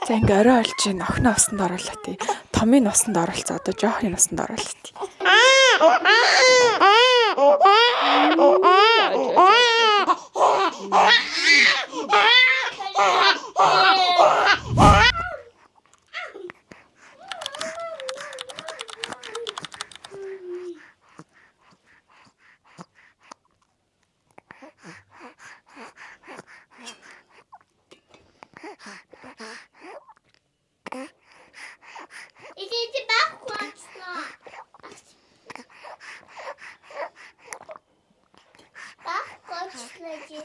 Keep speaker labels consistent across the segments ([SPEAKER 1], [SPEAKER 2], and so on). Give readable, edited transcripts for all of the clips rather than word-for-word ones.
[SPEAKER 1] За ингээ орой олж ийн охин усанд оруулаа тий. Томын усанд оруулцаа одоо жоохны усанд оруулаа тий.
[SPEAKER 2] Иди backwards now. Backwards lady.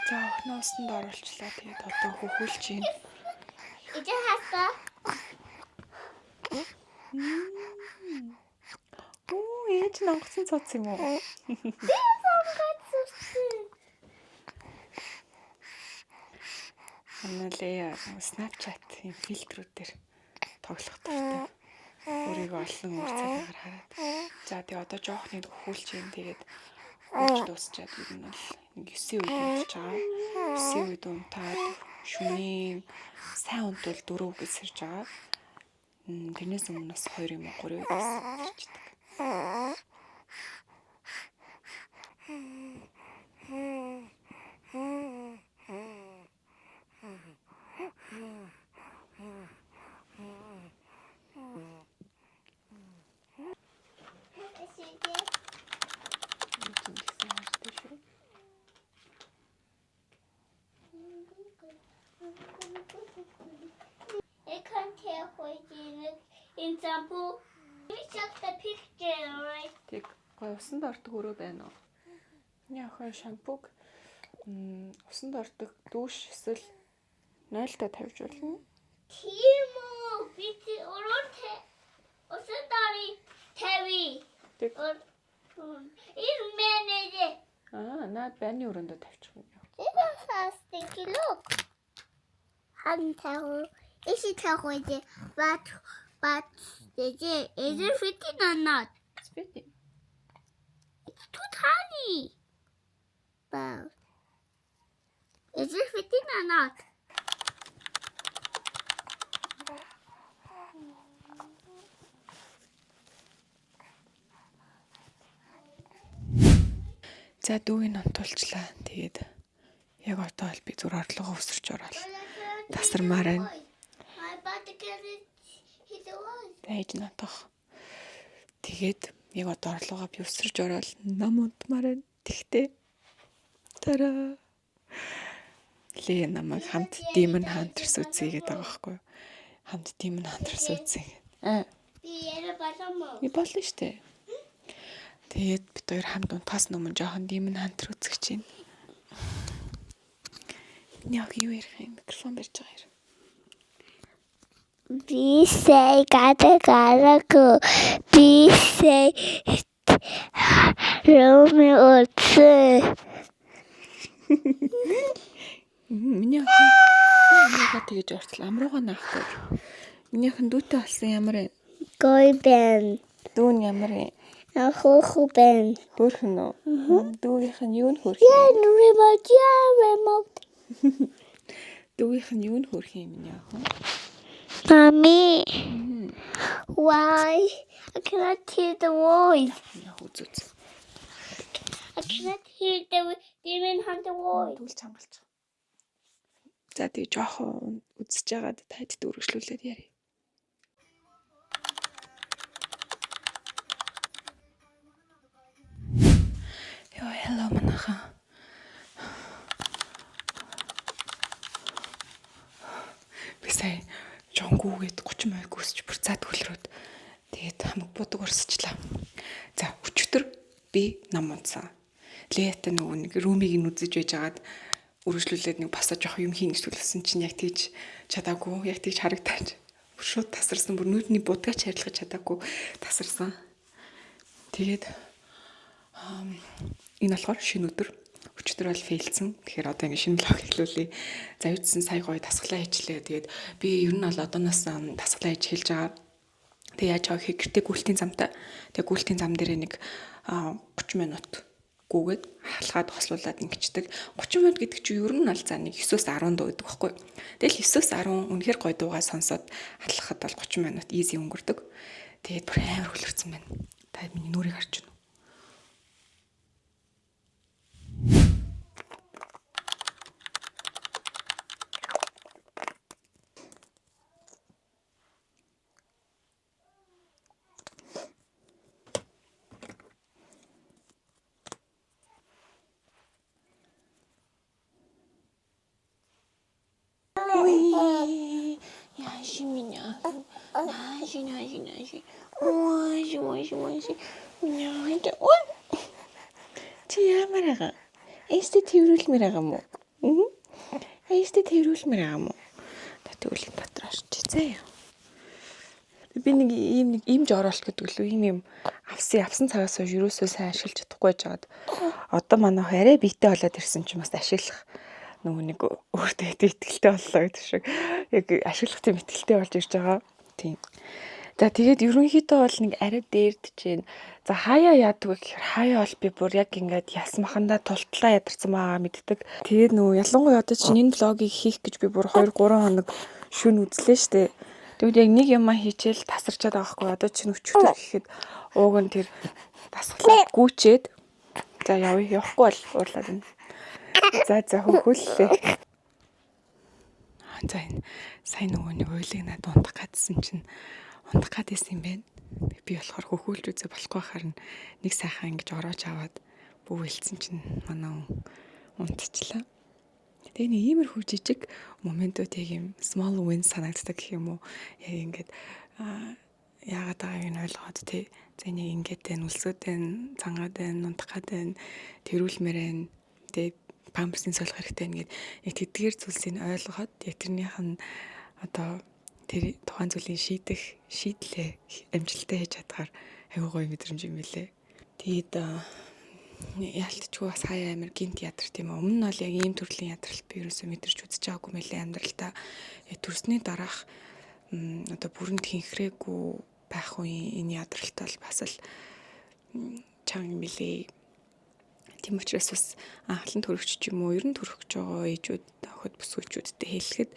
[SPEAKER 1] За охин усанд оруулчлаа. Тэгээд одоо хөхүүлж ийн.
[SPEAKER 2] Иди хаста.
[SPEAKER 1] Оо ээж нонгоцсон цоц юм уу? Аналээ Snapchat-ийн фильтрүүдээр тоглох талтай. Өөрийгөө олон үр цагаар хараад. За тэгээ одоо жоохныг хөхүүлж ийн. Тэгээд ууч дуусчаад ер нь бол нэг 9 үед унтж байгаа. 9 үед унтаад шөнийн сайн унтвал 4 гэж сэрж байгаа. Тэрнээс өмнө бас 2 юм уу 3 үед сэрчдэг.
[SPEAKER 2] I can't tell what you look. Example, let me check the picture, right?
[SPEAKER 1] Тэг гой усанд ордог өрөө байна уу? Миний охин шампуг усанд ордог дүүш эсвэл 0-та тавьж болно.
[SPEAKER 2] Timo, biti orte. Osandari Terry.
[SPEAKER 1] Тэг
[SPEAKER 2] Is manager.
[SPEAKER 1] наад байрны өрөөндөө тавьчих юм.
[SPEAKER 2] This is a sticky look. Tell. Is it tell what it? But is it fitting or not?
[SPEAKER 1] It's fitting.
[SPEAKER 2] It's too tiny. But is it fitting or not?
[SPEAKER 1] За дүүгийн намтуулчлаа. Тэгээд яг одоо бол би зүр орлогоо өсөрч ороод тасармаар байна.
[SPEAKER 2] My body can hit the wall.
[SPEAKER 1] Байж натах. Тэгээд яг одоо орлогоо би өсөрч ороод нам унтмаар байна. Тэгтээ тараа Лээ намайг хамт Demon Hunters үзье гэдэг байгаа байхгүй юу? Хамт Demon Hunters үзье.
[SPEAKER 2] Би яра балам.
[SPEAKER 1] Би болно штэ. Тэгээд бид хоёр хамт унтахаас өмнө жоохон Demon Hunter үзэх чинь. Яг юу ярих юм? Микрофон барьж байгаа юм.
[SPEAKER 2] We say garaku. We say Romeo.
[SPEAKER 1] Миний охин тэгэж ортол амруугаа наахгүй. Миний охин дүүтэй болсон ямар вэ?
[SPEAKER 2] Goy ben.
[SPEAKER 1] Дүүн ямар вэ?
[SPEAKER 2] Хохо ben.
[SPEAKER 1] Хөөрхөн үү? Дүүгийнх нь юу н хөөрх
[SPEAKER 2] Yeah,
[SPEAKER 1] юм?
[SPEAKER 2] remote.
[SPEAKER 1] Дүүгийнх нь юу н хөөрх юм миний охин?
[SPEAKER 2] Mommy. Why? I cannot hear the voice.
[SPEAKER 1] Яг үзүүц.
[SPEAKER 2] I cannot hear the Demon Hunter voice.
[SPEAKER 1] Түлж хангалж. За тэгээ жоохон үзэж байгаад таад дүүргшлүүлээд яри. Йоо, hello манайхан. Бисай жонгүүгээд 30 маяг өсч бүрцаад хөлрөөд тэгээд хамаг будаг урсчлаа. За өчтөр би нам унтсан. Леятай нөгөө нэг румыг нь үзэж байжгаад үргэлжлүүлээд нэг босоо жоох юм хийн гэж төлөвсөн чинь яг тийж чадаагүй. Яг тийж харагдаач. Шууд тасарсан. Бүр нүдний будгаач харилцаж чадаагүй тасарсан. Тэгээд энэ болохоор шинэ өдөр. Өчтөр бол фейлсэн. Тэгэхээр одоо ингэ шинэ блог эхлүүлээ. За юудсан сая гоё дасгалаа хийчлээ. Тэгээд би ер нь бол одооноос дасгалаа хийж хэлж байгаа. Тэгээд яаж авах гэртээ гүйлтийн замтай. Тэгээд гүйлтийн зам дээрээ нэг 30 минут гүгээд халахад хослуулад ингэчдэг. 30 минут гэдэг чинь ер нь бол за нэг 9-өөс 10 дуу гэдэг байхгүй. Тэгэл 9-өөс 10 үнэхээр гоё дуугаа сонсоод халахад бол 30 минут easy өнгөрдөг. Тэгээд бүр амар хөлөрцөн байна. Та миний нүрийг харж байна.
[SPEAKER 3] Ой, яши меня. Наshi. Ой. Няйда. Ой. Чи ямар байгаа? Эстэ тэрүүлмээр байгаа мó? Эстэ тэрүүлмээр байгаа мó? Тэгвэл дотор очиж заяа. Би нэг ийм жороолт гэдэг лүү ийм авсан цагаас хойш юусоо сайн ашиглаж чадахгүй байжгаад одоо манайх арай биетэй болоод ирсэн ч юм бас ашиглах нөгөө нэг өөртөө итгэлтэй боллоо гэдэг шиг яг ашиглах тийм итгэлтэй болж ирж байгаа. Тийм. За тэгээд ерөнхийдөө бол нэг арай дээрдэж байна. За хаяа яадаг вэ гэхээр хаяа бол би бүр яг ингээд ясмахандаа тултлаа ядарсан байгаа мэддэг. Тэгээд нөгөө ялангуяа одоо чинь энэ влогийг хийх гэж би бүр 2-3 хоног шүн үзлээ штэ. Тэгвэл яг нэг юм хийчихэл тасарчаад байгаа хгүй. Одоо чинь өчигдөр гэхэд ууг нь тэр тасглаад гүүчээд за явахгүй бол уурлаад байна. За хөллээ. За энэ сайн нөгөө нэг ойлыг надад унтах гадсан чинь унтах гадсэн юм байна. Би болохоор хөхүүлж үзээ болохгүй харна нэг сайхан ингэж ороож аваад бүү хэлсэн чинь манай унтчихлаа. Тэгээ нэг иймэрхүү жижиг моментууд яг юм small win санагддаг гэх юм уу. Яг ингээд яагаад байгааг нь ойлгоод тий. За нэг ингээд байна, үлсгүүд байна, цангаад байна, унтахад байна, тэрүүлмээр байна. Тэгээ памперсын солих хэрэгтэй нэгэд яг тэдгээр зүйлсийг ойлгоод яг тэрнийх нь одоо тэр тухайн зүйлийн шийдлээ амжилттай хийж чадгаар аюу гоё мэдрэмж юм билээ. Тэгээд яалтчгүй бас хаяа амир гинт ядарч тийм өмнө нь бол яг ийм төрлийн ядралт би ерөөсөө мэдэрч үзэж байгаагүй мэлээ амьдралдаа. Төрсний дараах одоо бүрэнд хинхрээгүй байх үеийн энэ ядралт бол бас л чам юм билээ. Тийм учраас бас анхлан төрөгч ч юм уу ер нь төрөх гэж байгаа ээжүүд охид бүсгүйчүүдтэй хэлэхэд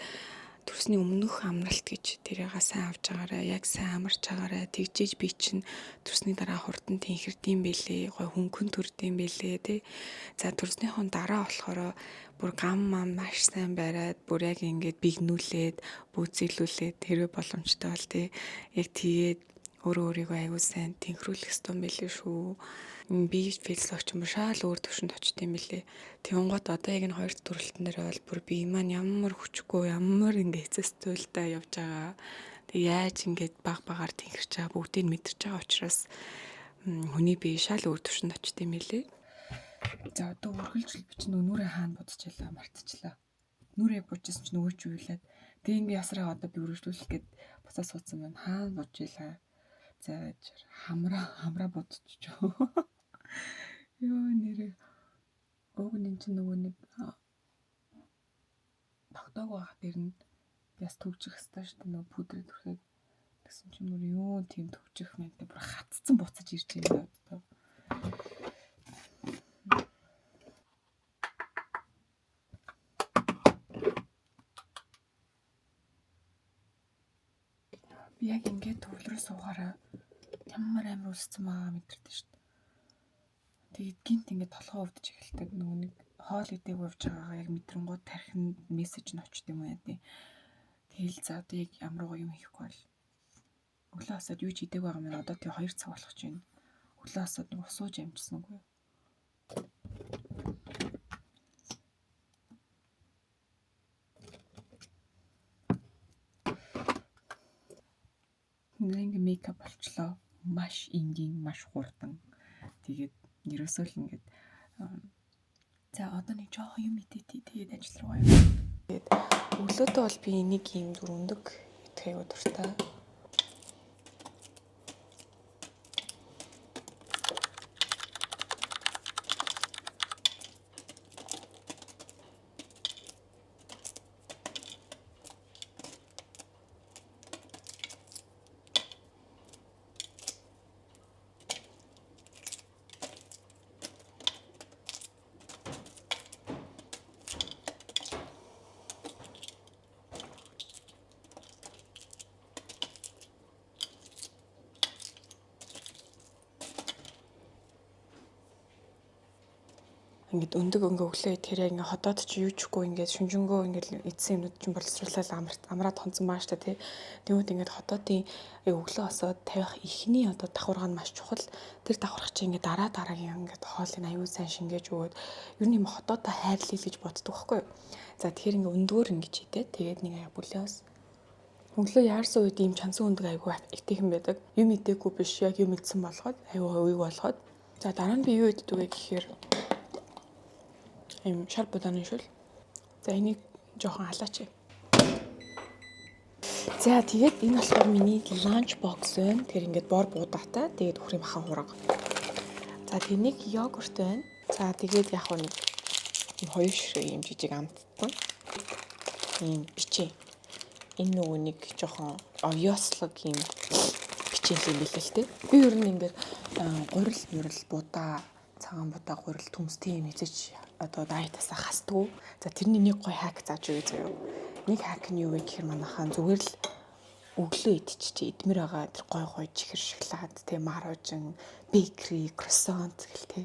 [SPEAKER 3] төрсний өмнөх амралт гэж тэрийгээ сайн авч байгаарай, яг сайн амарч байгаарай. Тэгжээж би чинь төрсний дараа хурдан тэнхэрдэм байлээ, гой хөнгөн төрдөм байлээ тий. За төрснийхөө дараа болохоор бүр гам маш сайн бариад бүр яг ингээд бигнүүлээд, бүүцэглүүлээд тэрвээ боломжтой бол тий. Яг тэгээд өөрийгөө аягүй сайн тэнхрүүлэх ёстой юм байлээ шүү. Би философч юм шаал өөр төвшөнд очт юм билээ. Тэнгууд одоо яг энэ хоёр төрөлтөн дээр бол бүр би маань ямар хүчгүй ямар ингэ эцэстүүлдэ явж байгаа. Тэг яаж ингэж багаар тэнхэрч байгаа бүгдийг мэдэрч байгаа учраас хүний бие шаал өөр төвшөнд очт юм билээ. За одоо үргэлжлэл би чинь нүрээ хаана бодчихлаа мартчихлаа. Нүрээ буужсэн чинь нөгөө ч уйлаад. Тэг ингэ ясраа одоо би үргэлжлүүлэх гээд буцаа суудсан байна. Хаана бодчихлаа. За хамраа бодчихоо. Ёо нэрээ ууг нь чинь нөгөө нэг тогтоог байх дэр нь яс төвжих хэвээр шүү дээ нөгөө пудрыг түрхээд гэсэн чинь бүр юу тийм төвжих мэнтэй бүр хатцсан буцаж ирж байгаа одоо. Би яг ингээд төвлөрөө суугаараа ямар амар үсцэн байгаа мэдэрдэг шүү дээ. Тэгээд гинт ингээд толгоо өвдөж эхэлдэг нөгөө нэг хоол идээг ууж байгаагаа яг мэдрэнгууд тархинд мессеж нь очт юм яа тий. Тэгэл за одоо яг ямар гоё юм хийхгүй бол өглөө хасаад юу ч идээг байгаа юм одоо тий 2 цаг болох ч байна. Өглөө хасаад нэг усууж амжсангүй. Ингээ мейкап болчлоо. Маш энгийн, маш хурдан. Тэгээд ерөөсөө л ингээд За одоо нэг жоохон юм идээ тэгээд ажил руу яваа. Тэгээд өглөөдөө бол би нэг юм дөрөндөг идэх аягүй дуртай. Ингээд өндөг өглөө идэхээр ингээ ходоод чи юу ч үгүй ингээд шүнжэнгөө ингээд эдсэн юмнууд чинь боловсруулаад амраад хонцсон баа штэ тий. Тэгмэд ингээд ходоодын өглөө осоод тавих ихний одоо давхарга нь маш чухал. Тэр давхарга чи ингээд дараагийн ингээд хоолыг аюул сайн шингээж өгөөд ер нь юм ходоодоо хайрлая гэж боддог байхгүй юу. За тэгэхээр ингээ өндгөөр ингэж идээд тэгээд нэг аяа бүлээс өглөө яарсан үед ийм чансан өндөг аягүй итгэхэн байдаг. Юм идээгүй биш яг юм идсэн болгоод аягүй өвөг болгоод. За дараа нь би юу иддэг вэ гэхээр юм шар будааны шүл. За энийг жоохон халаач. За тэгээд энэ болохоор миний ланч бокс байна. Тэр ингээд бор буудаатай. Тэгээд өхрийн махан хурга. За тэнийг йогурт байна. За тэгээд яг нэг хоёр ширээ юм жижиг амттай. Ийм бичээ. Энэ нөгөө нэг жоохон овёслог юм бичээ юм билээ л дээ. Би ер нь ингээд гурил будаа, цагаан будаа гурил төмстэй юм эзэж одоо дайтасаа хасдгүй. За тэрний нэг гой хак зааж өгье заяа. Нэг хак нь юу вэ гэхээр манайхаа зүгээр л өглөө идчихээ идмэр байгаа тэр гой чихэр шоколад тэ марожин, бейкери, круасант гэл тэ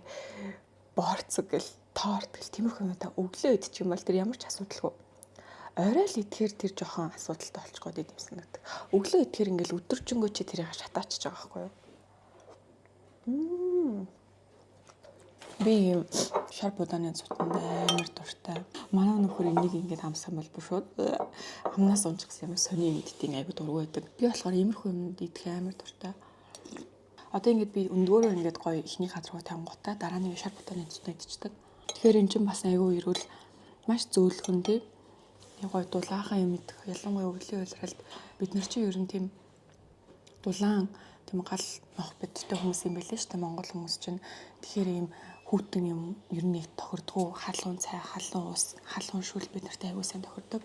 [SPEAKER 3] борцог гэл торт гэл тиймэрхүү юмтай өглөө идчих юм бол тэр ямар ч асуудалгүй. Орой л идэхээр тэр жоохон асуудалтай болчих гээд идэм санагдав. Өглөө идэхээр ингээл өдөржингөө чи тэрийг шатаачиж байгаа байхгүй юу? Би шар будааны цутанд амар дуртай. Манай нөхөр энийг ингээд хамсан бол бүр шууд хамнаас унчихсан юм сони мэдтийн айгу дургүй байдаг. Би болохоор иймэрхүү юмд идэх амар дуртай. Одоо ингээд би өндгөөрөө ингээд гоё ихний газар руу тангуудаа дараа нь шар будааны цутанд идчихдэг. Тэгэхээр эн чинь бас айгу ирүүл маш зөөлхөн тий. Нэг гоё дулаахан юм идэх. Ялангуяа өвлийн уйлралд бид нар чинь ер нь тийм дулаан тийм гал нох бидтэй хүмүүс юм байлээ шүү дээ Монгол хүмүүс чинь. Тэгэхээр ийм хүүтэн юм ер нь нэг тохирдгоо халуун цай, халуун ус, халуун шүл бид нарт аягүй сайн тохирдог.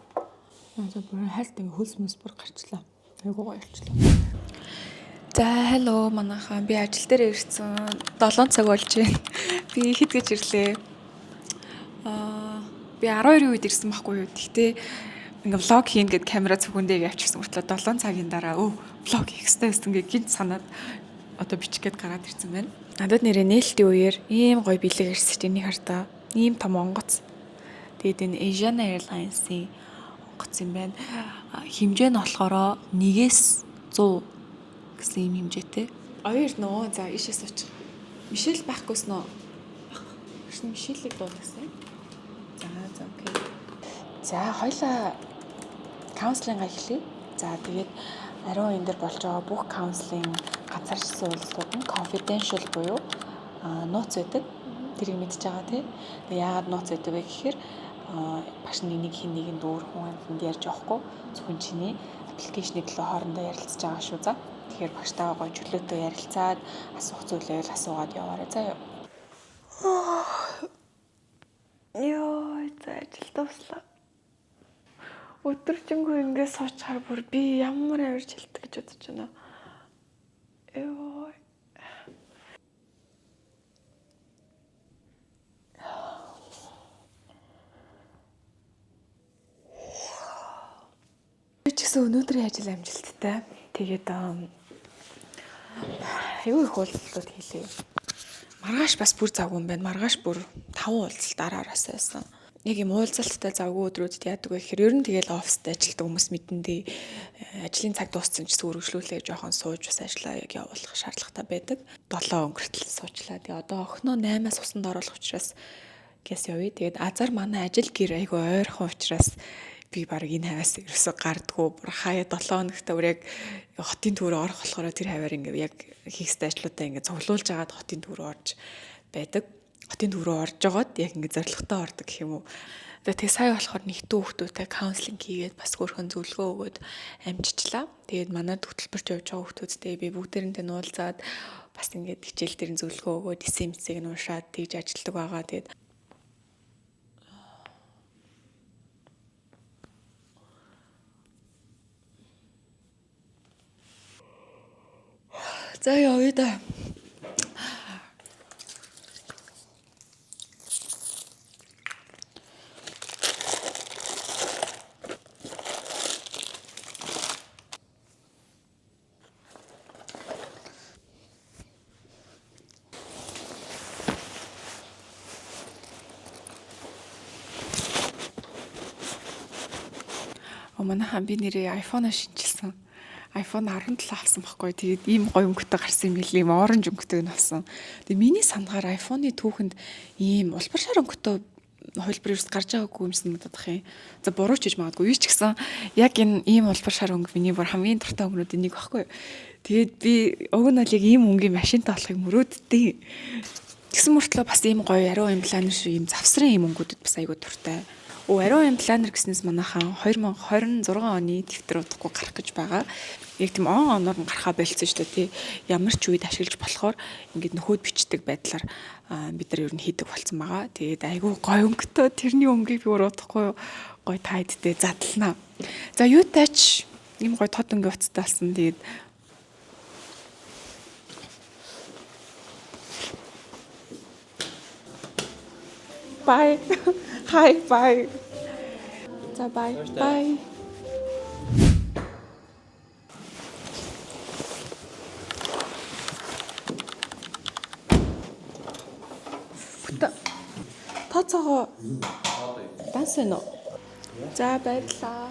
[SPEAKER 3] Одоо бүр хальт ингээ хөлс мэс бүр гарчлаа. Аягүй гоё болчлаа. За hello манайхаа би ажил дээр ирсэн 7 цаг болж байна. Би хэд гэж ирлээ. Би 12-ийн үед ирсэн байхгүй юу. Гэхдээ ингээ влог хийн гэд камера цүгэндээ явчихсан мөртлөө 7 цагийн дараа влог хийх хэрэгтэй гэсэн ингээ гинт санаад одоо бичихгээд гараад ирсэн байна. Надад нэрээ нээлтийн үеэр ийм гоё бэлэг ирсэн чинь энийг хартаа. Ийм том онгоц. Тэгээд энэ Asian Airlines-ийн онгоц юм байна. Хэмжээ нь болохоор 1-ээс 100 гэсэн юм хэмжээтэй. Оёр нөө за ишээс очих. Мишель байхгүйс нөө. Мишелийг дуудсан. За окей. За хоёлаа каунслинга эхлэе. За тэгээд ариун энэ дэр болж байгаа бүх каунслинг газар суултууд нь confidential буюу нууц байдаг. Тэрийг мэдж байгаа тий. Тэгээ яагаад нууц байдаг вэ гэхээр багш нэг хин нэгэнд өөр хүн амтнд ярьж явахгүй зөвхөн чиний аппликейшны төлөө хоорондоо ярилцаж байгаа шүү за. Тэгэхээр багштайгаа гоё чөлөөтэй ярилцаад асуух зүйлээ асуугаад яваарай заа. Йоо, за ажил дуслаа. Өдөржингөө ингэ суучаар бүр би ямар авирч хэлдэг гэж бодож байна. Йоо. Чигсэн өнөөдрийн ажил амжилттай. Тэгээд аюу их уулзалтууд хийлээ. Маргааш бас бүр завгүй юм байна. Маргааш бүр 5 уулзалт араас байсан. Яг юм уулзалттай завгүй өдрүүдэд яадаг вэ гэхээр ер нь тэгэл оффист ажилладаг хүмүүс мэдэндээ ажлын цаг дууссан ч үргэлжлүүлээ жоохон сууж бас ажиллаа яг явуулах шаардлагатай байдаг. 7 өнгөртөл суучлаа. Тэгээ одоо охиноо 8-аас усанд оруулах учраас гэс явъя. Тэгээд азар манай ажил гэр айгүй ойрхон учраас би баг энэ хаваас ерөөсө гардггүй бүр хаяа 7 хоногт бүр яг хотын төв рүү орох болохоор тэр хаваар ингээ яг хийхстэй ажлуудаа ингээ цуглуулж агаад хотын төв рүү орж байдаг. хотын төв рүү орж жагаад яг ингээд зоригтой ордог гэх юм уу. Тэгээ сая болохоор нэгдүү хүүхдүүдтэй каунслинг хийгээд бас хөрхөн зөвлөгөө өгөөд амжичлаа. Тэгээд манай хөтөлбөрч явж байгаа хүүхдүүдтэй би бүгдээрэнтэй нуулзаад бас ингээд хичээл дээр зөвлөгөө өгөөд эсэмсийг нь уншаад тэгж ажилладаг байгаа. Тэгээд за явъя да. Манайхан би нэрээ iPhone шинжилсэн. iPhone 17 авсан байхгүй. Тэгээд ийм гоё өнгөтэй гарсан юм билээ. Ийм оранж өнгөтэй нь авсан. Тэгээд миний санаагаар iPhone-ы түүхэнд ийм улбар шар өнгөтэй хөлбөр ерөөс гарч байгаагүй юм санагдах юм. За буруу ч гэж магадгүй. Би ч гэсэн яг энэ ийм улбар шар өнгө миний бүр хамгийн дуртай өнгөнүүдийн нэг байхгүй. Тэгээд би уг нь бол яг ийм өнгийн машинтай болохыг мөрөөддөг. Тэгсэн мөртлөө бас ийм гоё ариун импланер шиг ийм завсрын ийм өнгөдөд бас айгүй дуртай. Ариун импланер гэснээс манайхан 2026 оны дэвтэр удахгүй гарах гэж байгаа. Яг тийм оноор нь гарахаа болцсон шүү дээ тий. Ямар ч үед ашиглаж болохоор ингээд нөхөд бичдэг байдлаар бид нар ер нь хийдэг болсон байгаа. Тэгээд айгүй гоё өнгөтэй тэрний өнгийг би уруудахгүй гоё тайдтэй задлнаа. За юутайч ийм гоё тод өнгө уцтай болсон. Тэгээд bye. Hi, bye. За bye. Bye. Та цагаа данс вэ нөө? За баярлалаа.